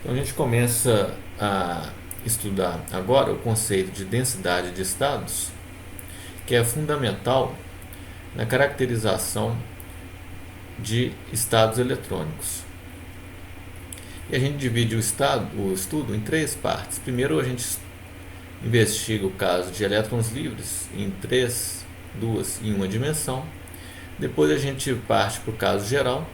Então a gente começa a estudar agora o conceito de densidade de estados, que é fundamental na caracterização de estados eletrônicos. E a gente divide o estudo em três partes. Primeiro a gente investiga o caso de elétrons livres em três, duas e uma dimensão. Depois a gente parte para o caso geral,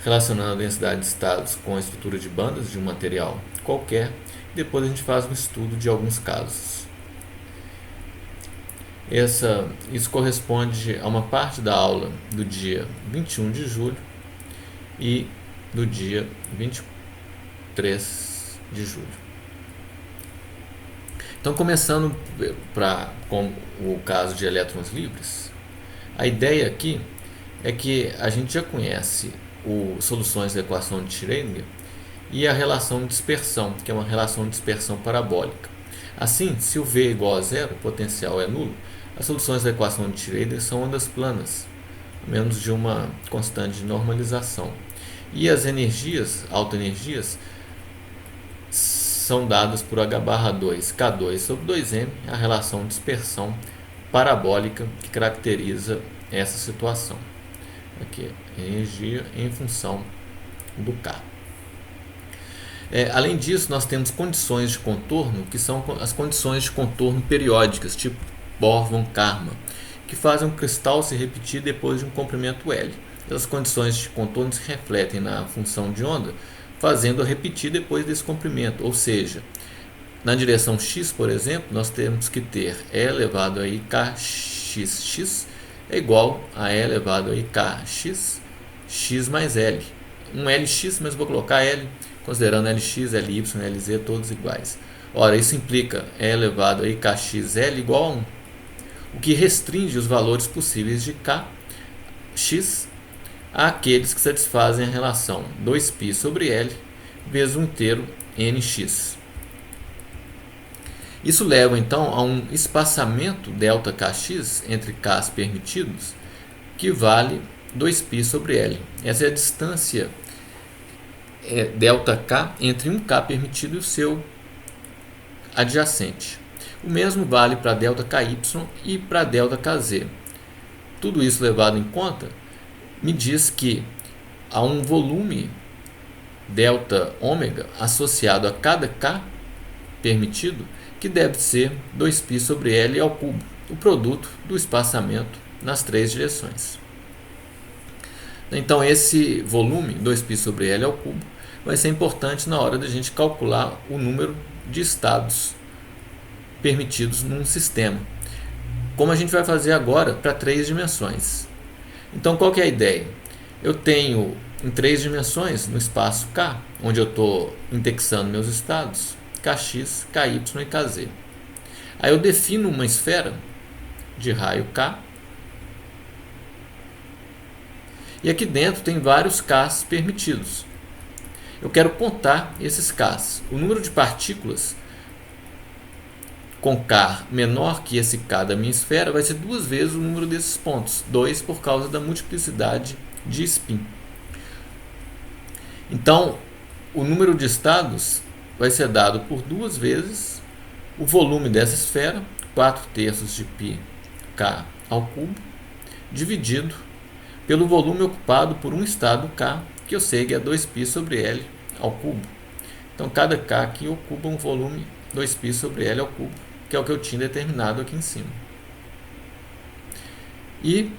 relacionando a densidade de estados com a estrutura de bandas de um material qualquer. Depois a gente faz um estudo de alguns casos. Isso corresponde a uma parte da aula do dia 21 de julho e do dia 23 de julho. Então, começando com o caso de elétrons livres, a ideia aqui é que a gente já conhece soluções da equação de Schrödinger e a relação de dispersão, que é uma relação de dispersão parabólica. Assim, se o V é igual a zero, o potencial é nulo, as soluções da equação de Schrödinger são ondas planas, a menos de uma constante de normalização. E as energias, autoenergias, são dadas por H/2 K2 sobre 2m, a relação de dispersão parabólica que caracteriza essa situação. Aqui, energia em função do K. Além disso, nós temos condições de contorno, que são as condições de contorno periódicas, tipo Bohr-von-Karman, que fazem um cristal se repetir depois de um comprimento L. Essas condições de contorno se refletem na função de onda, fazendo-a repetir depois desse comprimento. Ou seja, na direção x, por exemplo, nós temos que ter e elevado a ikxx é igual a e elevado a ikx, x mais L. Um Lx, mas vou colocar L, considerando Lx, Ly, Lz todos iguais. Ora, isso implica e elevado a ikxl igual a 1, o que restringe os valores possíveis de kx àqueles que satisfazem a relação 2π sobre L vezes o inteiro nx. Isso leva então a um espaçamento ΔKx entre k's permitidos que vale 2π sobre L. Essa é a distância ΔK entre um k permitido e o seu adjacente. O mesmo vale para ΔKy e para ΔKz. Tudo isso levado em conta me diz que há um volume ΔΩ associado a cada k permitido que deve ser 2π sobre L ao cubo, o produto do espaçamento nas três direções. Então esse volume 2π sobre L ao cubo vai ser importante na hora da gente calcular o número de estados permitidos num sistema, como a gente vai fazer agora para três dimensões. Então qual que é a ideia? Eu tenho em três dimensões no espaço K, onde eu estou indexando meus estados, Kx, Ky e Kz. Aí eu defino uma esfera de raio K, e aqui dentro tem vários Ks permitidos. Eu quero contar esses Ks. O número de partículas com K menor que esse K da minha esfera vai ser duas vezes o número desses pontos, 2 por causa da multiplicidade de spin. Então, o número de estados vai ser dado por duas vezes o volume dessa esfera, 4/3 de πk ao cubo, dividido pelo volume ocupado por um estado K, que eu sei que é 2π sobre L ao cubo. Então, cada K aqui ocupa um volume 2π sobre L ao cubo, que é o que eu tinha determinado aqui em cima. E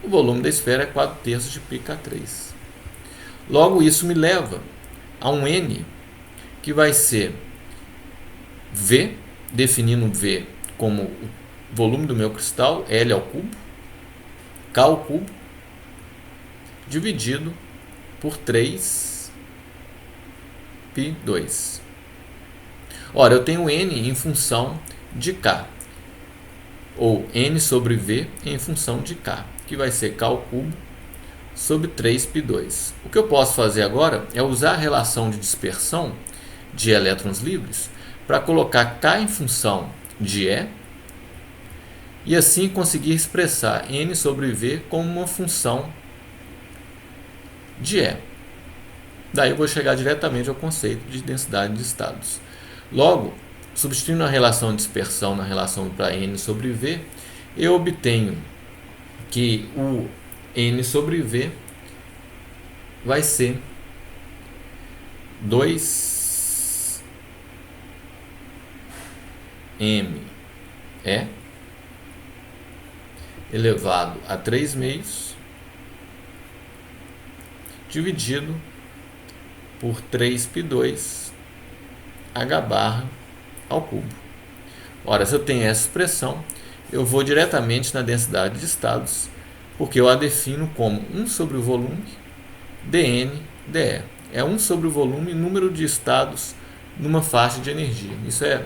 o volume da esfera é 4/3 de πk3. Logo, isso me leva a um N que vai ser V, definindo V como o volume do meu cristal, L ao cubo, K ao cubo, dividido por 3π2. Ora, eu tenho N em função de K, ou N sobre V em função de K, que vai ser K ao cubo sobre 3π2. O que eu posso fazer agora é usar a relação de dispersão de elétrons livres para colocar K em função de e assim conseguir expressar N sobre V como uma função de Daí eu vou chegar diretamente ao conceito de densidade de estados. Logo, substituindo a relação de dispersão na relação para N sobre V, eu obtenho que o N sobre V vai ser 2m elevado a 3 meios dividido por 3π2 h barra ao cubo. Ora, se eu tenho essa expressão, eu vou diretamente na densidade de estados, porque eu a defino como 1 sobre o volume dN dE. É 1 sobre o volume número de estados numa faixa de energia. Isso é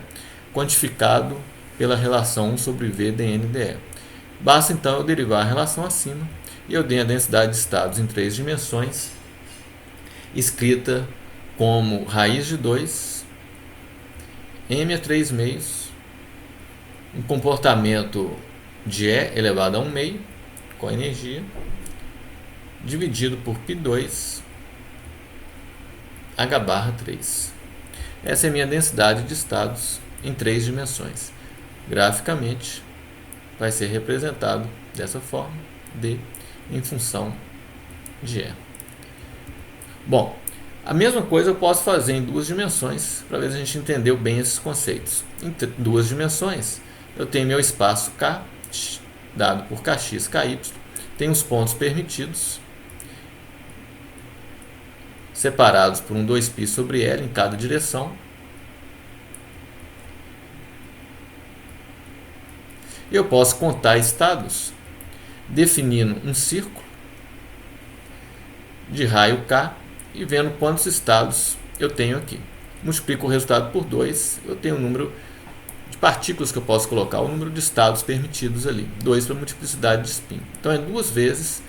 quantificado pela relação 1 sobre V dN dE. Basta então eu derivar a relação acima e eu tenho a densidade de estados em 3 dimensões, escrita como raiz de 2, m a 3 meios, um comportamento de E elevado a 1 meio, com a energia, dividido por π2 h barra 3. Essa é a minha densidade de estados em 3 dimensões. Graficamente, vai ser representado dessa forma, D em função de E. Bom, a mesma coisa eu posso fazer em 2 dimensões, para ver se a gente entendeu bem esses conceitos. Em 2 dimensões, eu tenho meu espaço K, dado por Kx, Ky, tem os pontos permitidos, separados por um 2π sobre L em cada direção. Eu posso contar estados definindo um círculo de raio K e vendo quantos estados eu tenho aqui. Multiplico o resultado por 2, eu tenho o número de partículas que eu posso colocar, o número de estados permitidos ali. 2 para a multiplicidade de spin. Então é 2 vezes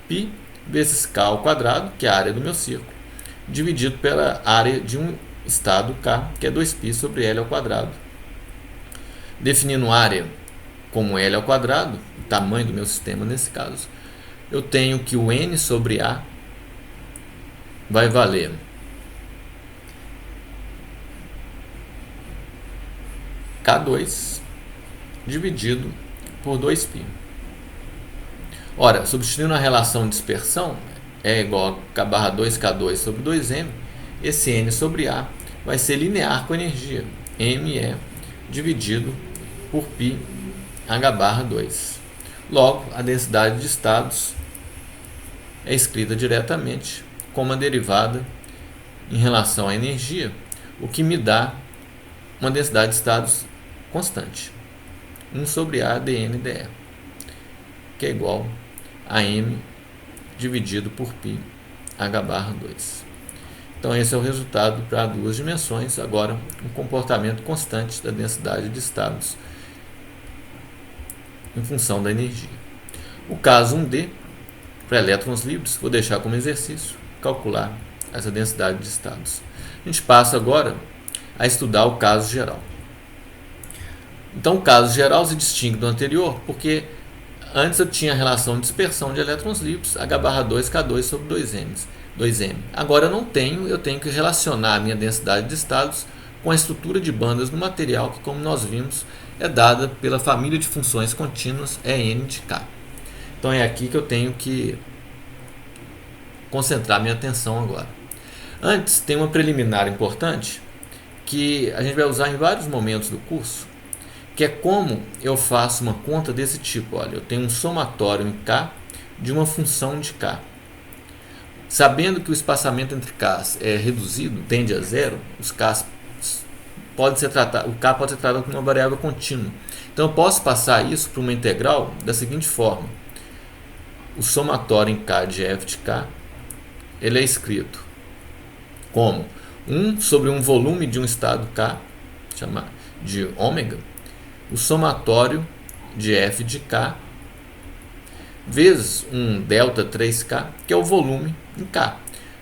π vezes K ao quadrado, que é a área do meu círculo, dividido pela área de um estado K, que é 2π sobre L ao quadrado. Definindo área como L ao quadrado, o tamanho do meu sistema nesse caso, eu tenho que o N sobre A vai valer K2 dividido por 2π. Ora, substituindo a relação de dispersão, é igual a K barra 2K2 sobre 2M, esse N sobre A vai ser linear com a energia, ME dividido por π H barra 2. Logo, a densidade de estados é escrita diretamente como a derivada em relação à energia, o que me dá uma densidade de estados constante, 1 sobre A dN dE, que é igual a M dividido por π H barra 2. Então esse é o resultado para 2 dimensões, agora um comportamento constante da densidade de estados em função da energia. O caso 1D, para elétrons livres, vou deixar como exercício, calcular essa densidade de estados. A gente passa agora a estudar o caso geral. Então o caso geral se distingue do anterior, porque antes eu tinha a relação de dispersão de elétrons livres, H barra 2, K2 sobre 2M. Agora eu não tenho, eu tenho que relacionar a minha densidade de estados com a estrutura de bandas do material, que, como nós vimos, é dada pela família de funções contínuas EN de K. Então é aqui que eu tenho que concentrar minha atenção agora. Antes, tem uma preliminar importante que a gente vai usar em vários momentos do curso, que é como eu faço uma conta desse tipo. Olha, eu tenho um somatório em K de uma função de K. Sabendo que o espaçamento entre K's é reduzido, tende a zero, os K's o K pode ser tratado como uma variável contínua. Então eu posso passar isso para uma integral da seguinte forma. O somatório em K de f de K, ele é escrito como 1 sobre um volume de um estado K, chamado de ômega, o somatório de f de K, vezes um delta 3K, que é o volume em K.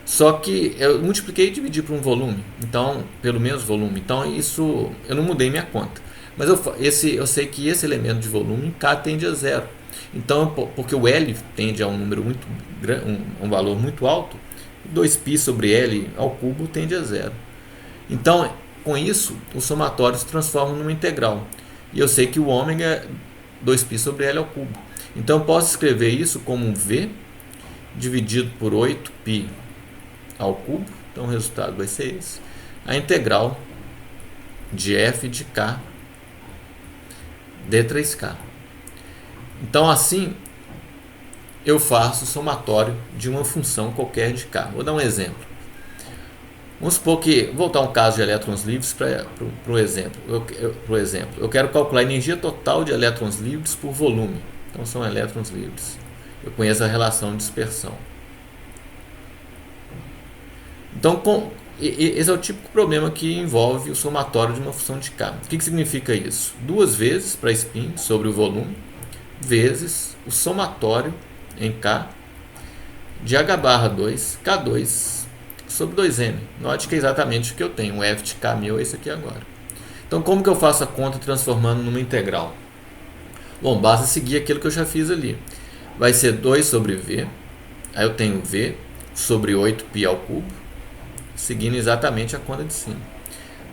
Só que eu multipliquei e dividi por um volume, então, pelo menos volume. Então, isso eu não mudei minha conta. Mas eu sei que esse elemento de volume em K tende a zero. Então, porque o L tende a um número muito um valor muito alto, 2π sobre L ao cubo tende a zero. Então, com isso, o somatório se transforma numa integral. E eu sei que o ômega é 2π sobre L ao cubo. Então, eu posso escrever isso como um V dividido por 8π ao cubo. Então, o resultado vai ser esse. A integral de f de k d3k. Então, assim, eu faço o somatório de uma função qualquer de k. Vou dar um exemplo. Vamos supor que, vou voltar um caso de elétrons livres para o exemplo. Eu quero calcular a energia total de elétrons livres por volume. Então, são elétrons livres. Eu conheço a relação de dispersão. Então, esse é o típico problema que envolve o somatório de uma função de k. O que significa isso? 2 vezes para spin sobre o volume, vezes o somatório em k de h barra 2, k2 sobre 2m. Note que é exatamente o que eu tenho. O f de k meu é esse aqui agora. Então, como que eu faço a conta transformando numa integral? Bom, basta seguir aquilo que eu já fiz ali. Vai ser 2 sobre v. Aí eu tenho v sobre 8π ao cubo, seguindo exatamente a conta de cima.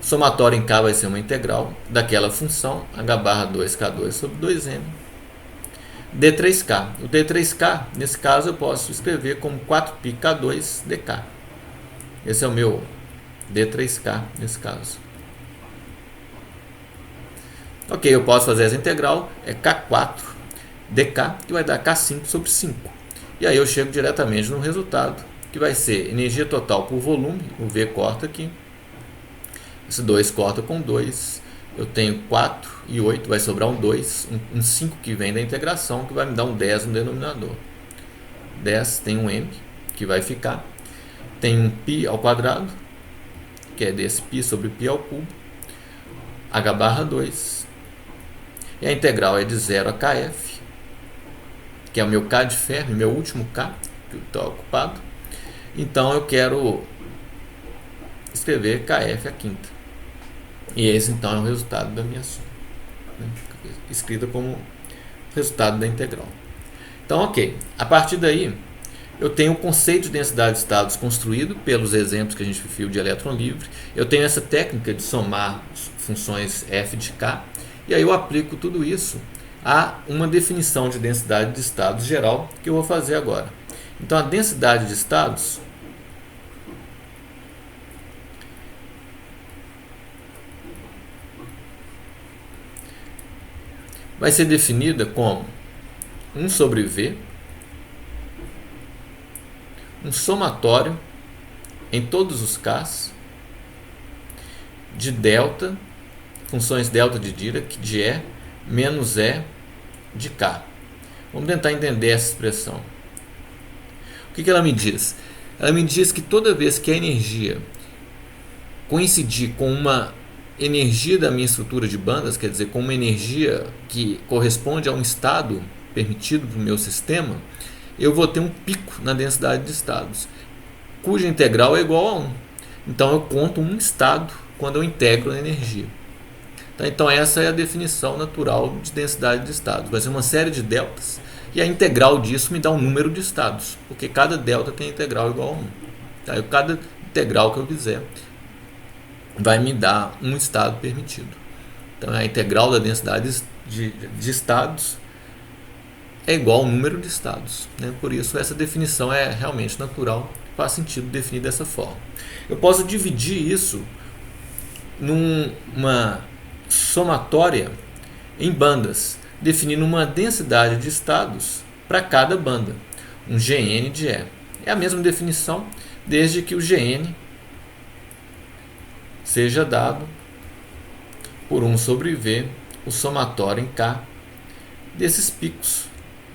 O somatório em k vai ser uma integral daquela função h barra 2k2 sobre 2m. d3k. O d3k, nesse caso, eu posso escrever como 4πk2 dk. Esse é o meu d3k nesse caso. Ok, eu posso fazer essa integral, é k4 dk, que vai dar k5 sobre 5. E aí eu chego diretamente no resultado, que vai ser energia total por volume, o V corta aqui, esse 2 corta com 2, eu tenho 4 e 8, vai sobrar um 2, um 5 que vem da integração, que vai me dar um 10 no denominador. 10 tem um m, que vai ficar, tem um π ao quadrado, que é desse π sobre π ao cubo, h barra 2, e a integral é de 0 a kf, que é o meu k de Fermi, meu último k, que está ocupado. Então, eu quero escrever kf a quinta. E esse, então, é o resultado da minha soma, né? Escrita como resultado da integral. Então, ok. A partir daí, eu tenho o conceito de densidade de estados construído pelos exemplos que a gente viu de elétron livre. Eu tenho essa técnica de somar funções f de k. E aí eu aplico tudo isso a uma definição de densidade de estados geral que eu vou fazer agora. Então, a densidade de estados vai ser definida como 1 sobre V, um somatório em todos os Ks de delta, funções delta de Dirac, de E menos E de K. Vamos tentar entender essa expressão. O que ela me diz? Ela me diz que toda vez que a energia coincidir com uma energia da minha estrutura de bandas, quer dizer, com uma energia que corresponde a um estado permitido para o meu sistema, eu vou ter um pico na densidade de estados, cuja integral é igual a 1. Então, eu conto um estado quando eu integro a energia. Então, essa é a definição natural de densidade de estados. Vai ser uma série de deltas, e a integral disso me dá um número de estados, porque cada delta tem integral igual a 1. Tá? Cada integral que eu fizer vai me dar um estado permitido. Então, a integral da densidade de estados é igual ao número de estados, né? Por isso, essa definição é realmente natural, faz sentido definir dessa forma. Eu posso dividir isso numa somatória em bandas, definindo uma densidade de estados para cada banda, um Gn de E. É a mesma definição, desde que o Gn seja dado por 1 sobre V, o somatório em K desses picos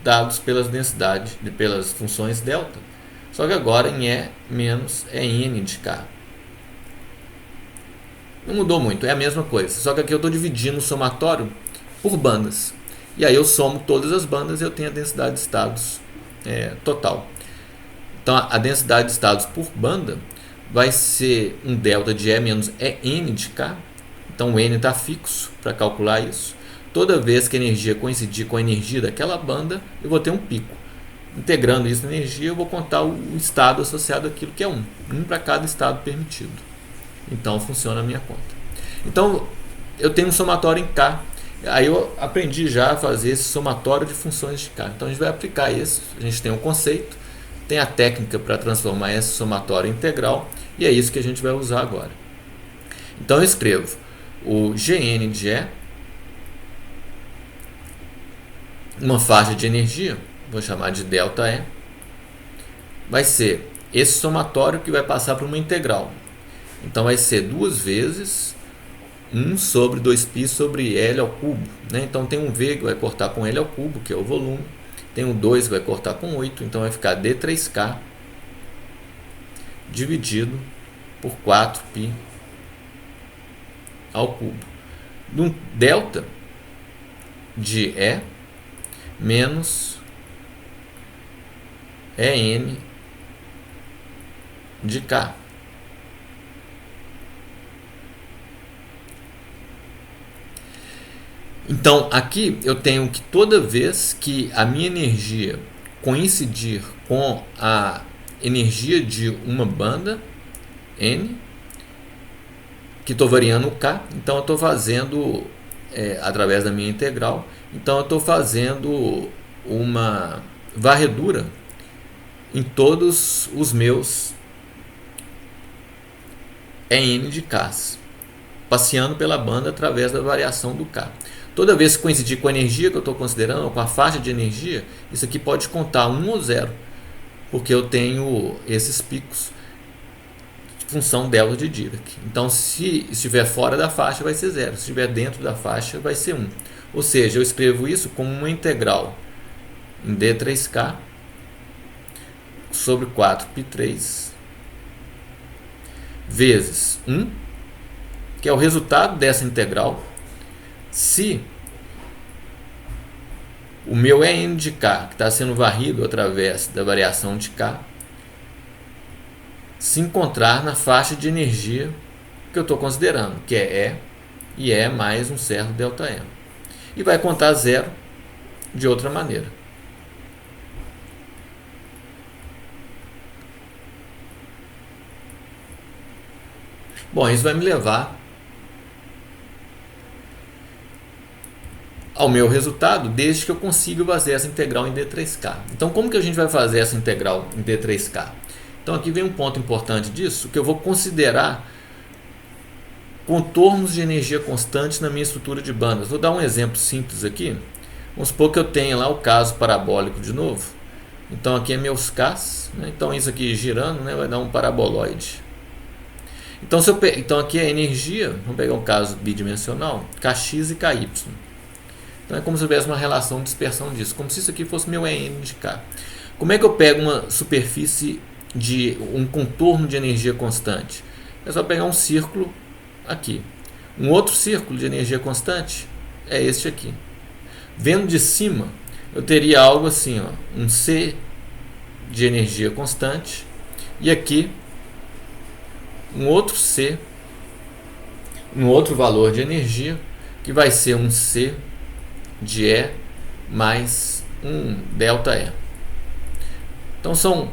dados pelas densidades, pelas funções delta, só que agora em E menos En de K. Não mudou muito, é a mesma coisa, só que aqui eu estou dividindo o somatório por bandas. E aí eu somo todas as bandas e eu tenho a densidade de estados total. Então, a densidade de estados por banda vai ser um delta de E menos En de K. Então, o N está fixo para calcular isso. Toda vez que a energia coincidir com a energia daquela banda, eu vou ter um pico. integrando isso na energia, eu vou contar o estado associado àquilo que é um para cada estado permitido. Então funciona a minha conta. Então eu tenho um somatório em K. Aí eu aprendi já a fazer esse somatório de funções de K. Então a gente vai aplicar isso. A gente tem um conceito, tem a técnica para transformar esse somatório em integral, e é isso que a gente vai usar agora. Então eu escrevo o Gn de E, uma faixa de energia, vou chamar de ΔE, vai ser esse somatório que vai passar para uma integral. Então vai ser 2 vezes 1 sobre 2π sobre L ao cubo. Né? Então tem um V que vai cortar com L ao cubo, que é o volume. Tem um 2 que vai cortar com 8, então vai ficar D3K dividido por 4π ao cubo. Um delta de E menos EN de K. Então, aqui eu tenho que toda vez que a minha energia coincidir com a energia de uma banda N, que estou variando o K, então eu estou fazendo, através da minha integral, então eu estou fazendo uma varredura em todos os meus EN de K, passeando pela banda através da variação do K. Toda vez que coincidir com a energia que eu estou considerando, ou com a faixa de energia, isso aqui pode contar 1 ou 0, porque eu tenho esses picos de função delta de Dirac. Então, se estiver fora da faixa, vai ser 0. Se estiver dentro da faixa, vai ser 1. Ou seja, eu escrevo isso como uma integral em D3K sobre 4π3 vezes 1, que é o resultado dessa integral, se o meu EN de K, que está sendo varrido através da variação de K, se encontrar na faixa de energia que eu estou considerando, que é E, e E mais um certo ΔE. E vai contar 0 de outra maneira. Bom, isso vai me levar ao meu resultado, desde que eu consiga fazer essa integral em D3K. Então, como que a gente vai fazer essa integral em D3K? Então, aqui vem um ponto importante disso, que eu vou considerar contornos de energia constante na minha estrutura de bandas. Vou dar um exemplo simples aqui. Vamos supor que eu tenha lá o caso parabólico de novo. Então, aqui é meus Ks. Né? Então, isso aqui girando, né, vai dar um paraboloide. Então, então, aqui é a energia. Vamos pegar um caso bidimensional. Kx e Ky. Então é como se eu tivesse uma relação de dispersão disso, como se isso aqui fosse meu EN de K. Como é que eu pego uma superfície de um contorno de energia constante? É só pegar um círculo aqui. Um outro círculo de energia constante é este aqui. Vendo de cima, eu teria algo assim, ó, um C de energia constante e aqui um outro C, um outro valor de energia que vai ser um C de E mais um ΔE. Então são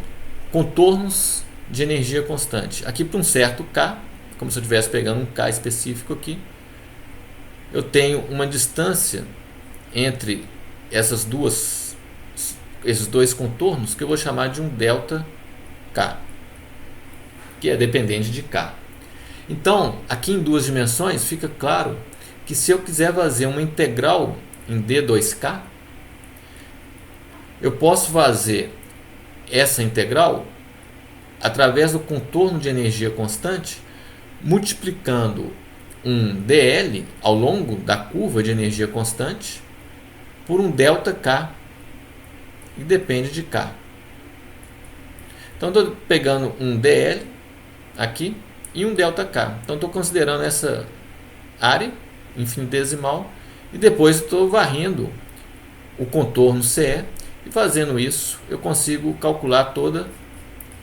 contornos de energia constante. Aqui para um certo K, como se eu estivesse pegando um K específico aqui, eu tenho uma distância entre esses dois contornos que eu vou chamar de um ΔK, que é dependente de K. Então, aqui em 2 dimensões fica claro que se eu quiser fazer uma integral em D2K, eu posso fazer essa integral através do contorno de energia constante, multiplicando um dl ao longo da curva de energia constante por um ΔK, que depende de K. Então, estou pegando um dl aqui e um ΔK. Então, estou considerando essa área infinitesimal e depois estou varrendo o contorno CE, e fazendo isso eu consigo calcular toda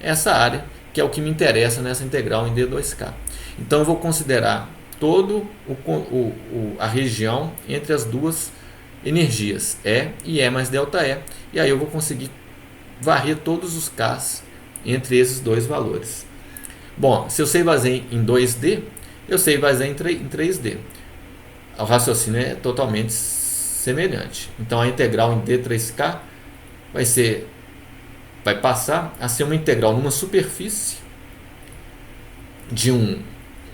essa área, que é o que me interessa nessa integral em D2K. Então eu vou considerar todo a região entre as duas energias, E e E mais ΔE, e aí eu vou conseguir varrer todos os K's entre esses dois valores. Bom, se eu sei fazer em 2D, eu sei fazer em 3D. O raciocínio é totalmente semelhante. Então a integral em D3K vai passar a ser uma integral numa superfície de um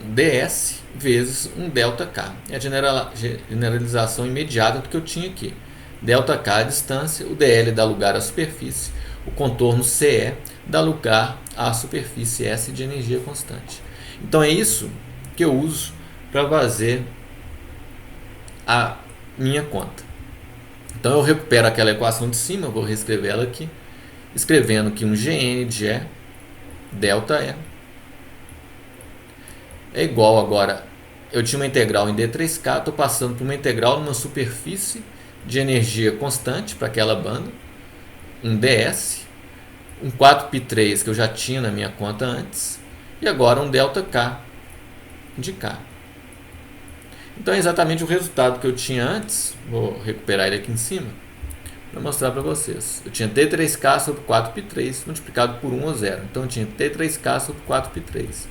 ds vezes um ΔK. É a generalização imediata do que eu tinha aqui. ΔK a distância, o dl dá lugar à superfície, o contorno CE dá lugar à superfície S de energia constante. Então é isso que eu uso para fazer a minha conta. Então eu recupero aquela equação de cima, vou reescrever ela aqui, escrevendo que um Gn de E ΔE é igual agora, eu tinha uma integral em D3K, estou passando por uma integral numa superfície de energia constante para aquela banda, um ds, um 4π3 que eu já tinha na minha conta antes, e agora um ΔK de K. Então é exatamente o resultado que eu tinha antes, vou recuperar ele aqui em cima, para mostrar para vocês. Eu tinha T3K sobre 4π3 multiplicado por 1 ou 0, então eu tinha T3K sobre 4π3.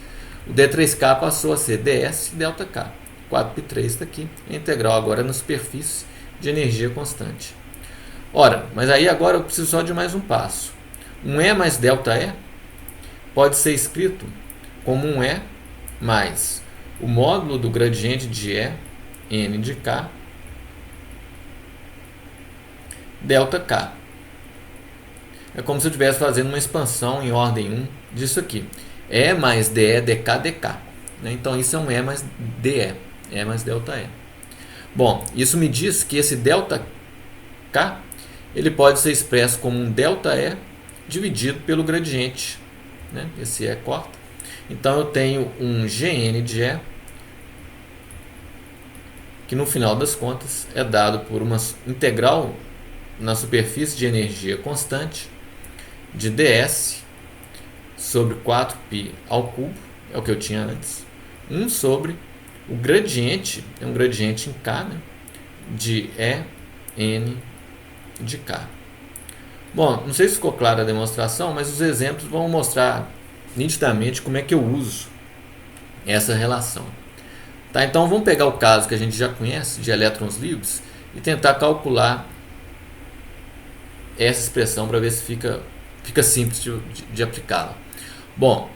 O D3K passou a ser ds ΔK. 4π3 está aqui. A integral agora é na superfície de energia constante. Ora, mas aí agora eu preciso só de mais um passo. Um E mais ΔE pode ser escrito como um E mais o módulo do gradiente de E, n de K, ΔK. É como se eu estivesse fazendo uma expansão em ordem 1 disso aqui. E mais DE, DK, DK. Então isso é um E mais DE, E mais ΔE. Bom, isso me diz que esse ΔK ele pode ser expresso como um ΔE dividido pelo gradiente. Esse E corta. Então eu tenho um Gn de E, que no final das contas é dado por uma integral na superfície de energia constante de ds sobre 4π ao cubo, é o que eu tinha antes, 1 sobre o gradiente, é um gradiente em K, de En de K. Bom, não sei se ficou clara a demonstração, mas os exemplos vão mostrar nitidamente como é que eu uso essa relação. Tá, então vamos pegar o caso que a gente já conhece, de elétrons livres, e tentar calcular essa expressão para ver se fica simples de aplicá-la. Bom,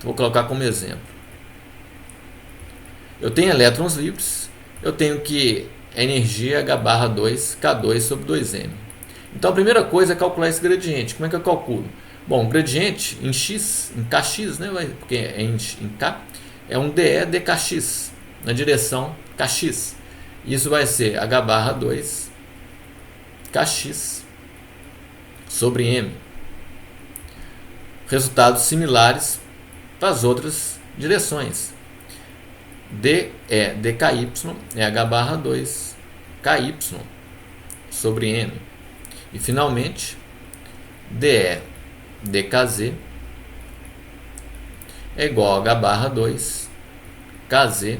vou colocar como exemplo. Eu tenho elétrons livres, eu tenho que a energia é H/2 K2 sobre 2m. Então a primeira coisa é calcular esse gradiente. Como é que eu calculo? Bom, o gradiente em x, em kx, porque é em k, é um dE dkx, na direção kx. Isso vai ser H/2 kx sobre m. Resultados similares para as outras direções. dE dky é H/2 ky sobre m. E finalmente, dE dkz é igual a H/2 kz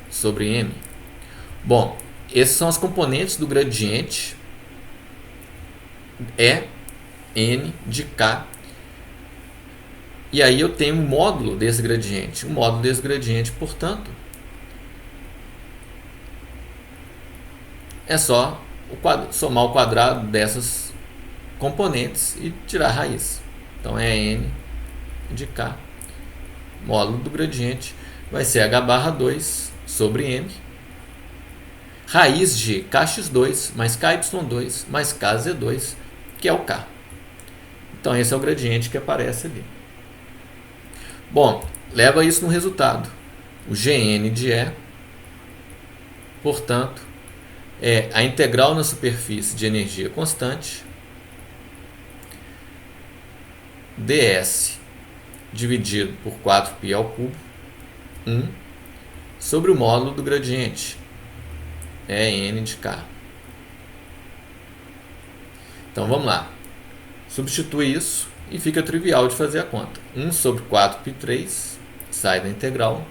sobre m. Bom, esses são os componentes do gradiente E, n de k. E aí eu tenho um módulo desse gradiente. O módulo desse gradiente, portanto, é só somar o quadrado dessas componentes e tirar a raiz. Então é n de k, módulo do gradiente, vai ser H/2 sobre m, raiz de kx2 mais ky2 mais kz2, que é o k. Então esse é o gradiente que aparece ali. Bom, leva isso no resultado. O Gn de E, portanto, é a integral na superfície de energia constante ds dividido por 4π ao cubo 1 sobre o módulo do gradiente n de k. Então vamos lá, substitui isso e fica trivial de fazer a conta. 1 sobre 4π3 sai da integral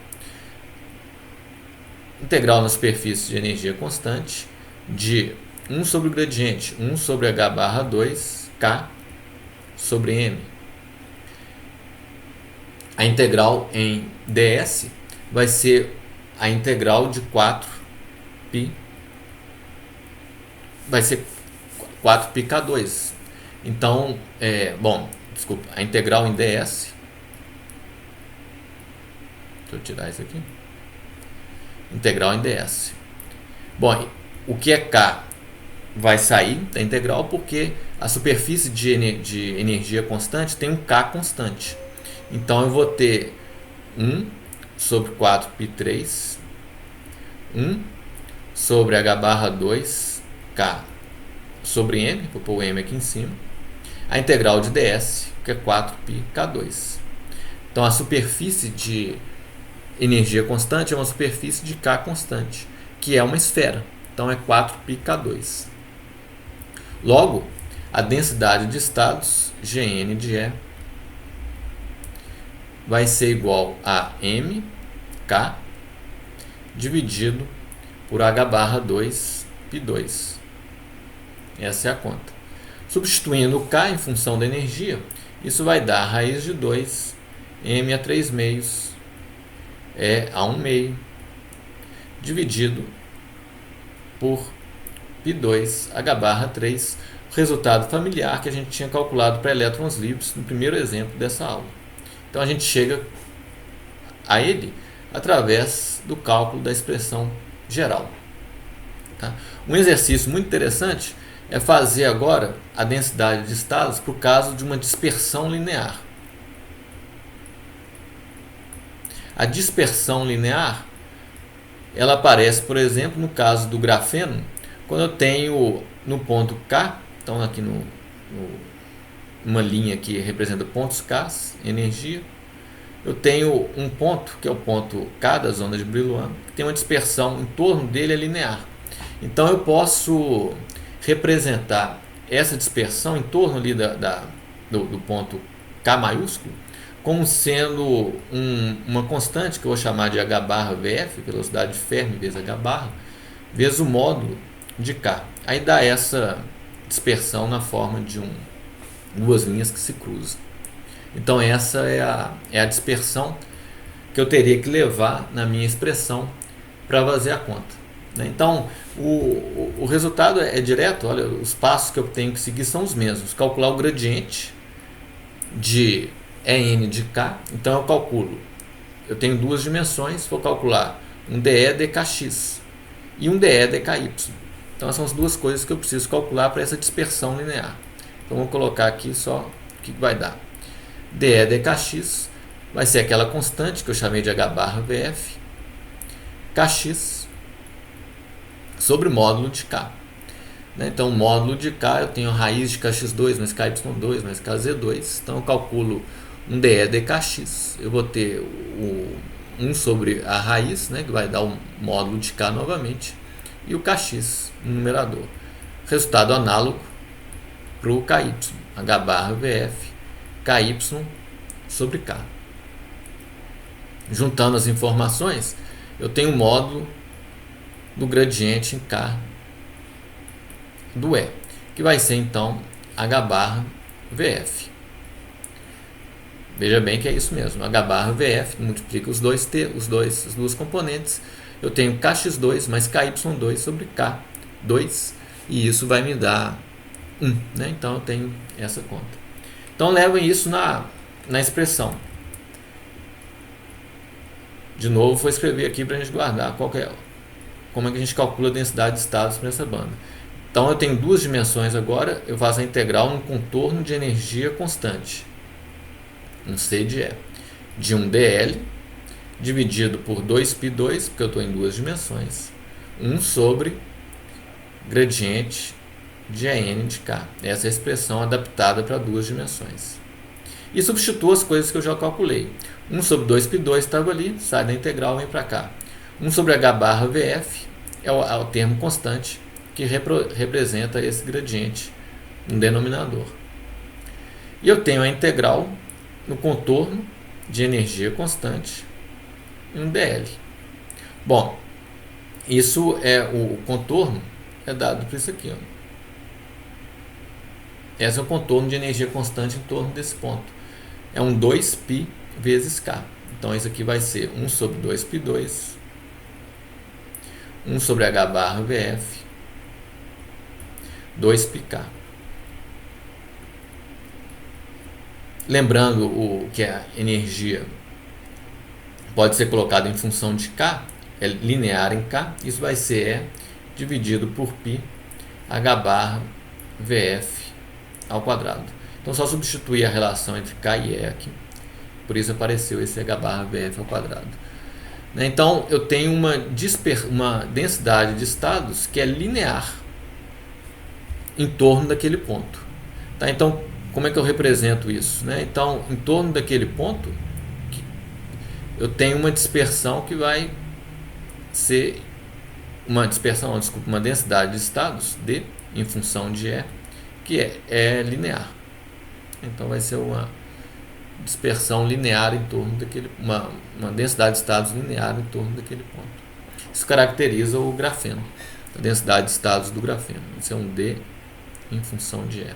na superfície de energia constante de 1 sobre o gradiente, 1 sobre H/2 k sobre m. A integral em ds vai ser a integral de 4π, vai ser 4πk2. Então, desculpa, a integral em ds, deixa eu tirar isso aqui, integral em ds. Bom, o que é k vai sair da integral porque a superfície de energia constante tem um k constante. Então eu vou ter 1 sobre 4π3, 1 sobre h barra 2 k sobre m, vou pôr o m aqui em cima, a integral de ds, que é 4πk2. Então a superfície de energia constante é uma superfície de k constante, que é uma esfera. Então é 4πk2. Logo, a densidade de estados, Gn de E, vai ser igual a mk dividido por h barra 2 π2. Essa é a conta. Substituindo o k em função da energia, isso vai dar a raiz de 2 m a 3 meios E a 1 meio dividido por π2 h barra 3, resultado familiar que a gente tinha calculado para elétrons livres no primeiro exemplo dessa aula. Então a gente chega a ele através do cálculo da expressão geral. Tá? Um exercício muito interessante é fazer agora a densidade de estados por caso de uma dispersão linear. A dispersão linear, ela aparece, por exemplo, no caso do grafeno, quando eu tenho no ponto K, então aqui uma linha que representa pontos K, energia, eu tenho um ponto, que é o ponto K da zona de Brillouin, que tem uma dispersão em torno dele linear. Então eu posso representar essa dispersão em torno ali do ponto K maiúsculo como sendo uma constante que eu vou chamar de h barra Vf, velocidade de Fermi vezes h barra, vezes o módulo de K. Aí dá essa dispersão na forma de duas linhas que se cruzam. Então essa é a dispersão que eu teria que levar na minha expressão para fazer a conta. Então o resultado é direto. Olha, os passos que eu tenho que seguir são os mesmos. Calcular o gradiente de En de K. Então eu calculo, eu tenho duas dimensões, vou calcular um dE dkx e um dE dky. Então são as duas coisas que eu preciso calcular para essa dispersão linear. Então vou colocar aqui só o que vai dar. dE dkx vai ser aquela constante que eu chamei de h barra Vf, kx sobre módulo de K. Então, módulo de K, eu tenho a raiz de kx2 mais ky2 mais kz2. Então, eu calculo um dE dkx. Eu vou ter 1 sobre a raiz, que vai dar o módulo de K novamente, e o kx no numerador. Resultado análogo para o ky, h barra Vf, ky sobre K. Juntando as informações, eu tenho o módulo do gradiente em K do E, que vai ser então h barra Vf. Veja bem que é isso mesmo, h barra Vf multiplica as duas componentes, eu tenho kx2 mais ky2 sobre k2, e isso vai me dar 1, Então eu tenho essa conta. Então levem isso na expressão. De novo, vou escrever aqui para a gente guardar como é que a gente calcula a densidade de estados para essa banda. Então eu tenho duas dimensões agora, eu faço a integral no contorno de energia constante, um C de E, de um dl, dividido por 2π2, porque eu estou em duas dimensões, 1 sobre gradiente de En de K. Essa é a expressão adaptada para duas dimensões. E substituo as coisas que eu já calculei. 1 sobre 2π2 estava ali, sai da integral, vem para cá. 1 sobre h barra Vf é o termo constante que representa esse gradiente no denominador. E eu tenho a integral no contorno de energia constante em um dl. Bom, isso é o contorno, é dado por isso aqui. Esse é o contorno de energia constante em torno desse ponto. É um 2π vezes K. Então isso aqui vai ser 1 sobre 2π2, 1 sobre H barra VF, 2πK. Lembrando que a energia pode ser colocada em função de K, é linear em K, isso vai ser E dividido por π H barra VF ao quadrado. Então só substituir a relação entre K e E aqui, por isso apareceu esse H barra VF ao quadrado. Então eu tenho uma densidade de estados que é linear em torno daquele ponto. Tá? Então como é que eu represento isso? Então em torno daquele ponto eu tenho uma dispersão que vai ser uma densidade de estados D em função de E, que é linear. Então vai ser uma dispersão linear em torno daquele, uma densidade de estados linear em torno daquele ponto. Isso caracteriza o grafeno, a densidade de estados do grafeno. Isso é um D em função de E.